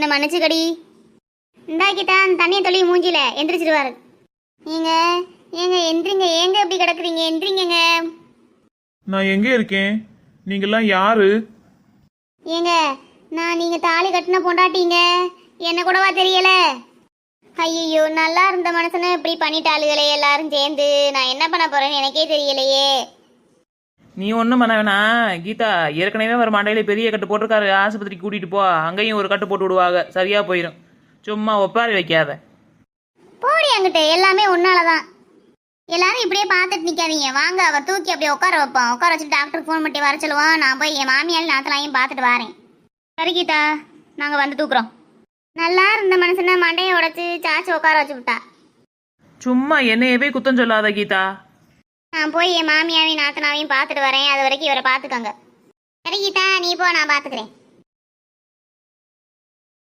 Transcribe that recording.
என்ன மன்னிச்சுக்கடி. இந்தா கீதா அந்த தண்ணியை தொழில் மூஞ்சில எந்திரிச்சிருவாரு. ஏங்க ஏங்க எந்திரிங்க, ஏங்க எப்படி கிடக்குறீங்க? எந்திரிங்க. நான் எங்கே இருக்கேன்? நீங்கெல்லாம் யாரு? ஏங்க நான் நீங்க தாலி கட்டின பொண்டாட்டிங்க, என்ன கூடவா தெரியல? ஐயோ நல்லா இருந்த மனுஷனை இப்படி பண்ணிட்டாளுகளே எல்லாரும் சேர்ந்து. நான் என்ன பண்ண போறேன்னு எனக்கே தெரியலையே. நீ ஒன்றும் பண்ண வேணாம் கீதா. ஏற்கனவே ஒரு மண்டையில பெரிய கட்டு போட்டிருக்காரு, ஆஸ்பத்திரிக்கு கூட்டிகிட்டு போ. அங்கேயும் ஒரு கட்டு போட்டு விடுவாங்க, சரியாக போயிடும். சும்மா ஒப்பாரி வைக்காத. போடி அங்கிட்டு, எல்லாமே உன்னாலதான். எல்லாரும் இப்படியே பார்த்துட்டு நிற்காதீங்க, வாங்க அவ தூக்கி அப்படியே உட்கார வைப்போம். உட்கார வச்சுட்டு டாக்டருக்கு ஃபோன் பண்ணி வர சொல்லுவோம். நான் போய் என் மாமியால் நாத்தலாயும் பார்த்துட்டு வரேன். சரி கீதா, நாங்கள் வந்து தூக்குறோம். நல்லா இருந்த மனுஷனை மண்டையை உடச்சி சாச்சி உட்கார வச்சு விட்டா. சும்மா என்னையவே குத்தம் சொல்லாத கீதா. நான் போய் என் மாமியாவையும் நாத்தனாவையும் பார்த்துட்டு வரேன். அது வரைக்கும் இவரை பார்த்துக்கோங்க. சரி கீதா, நீ போ, நான் பார்த்துக்கிறேன்.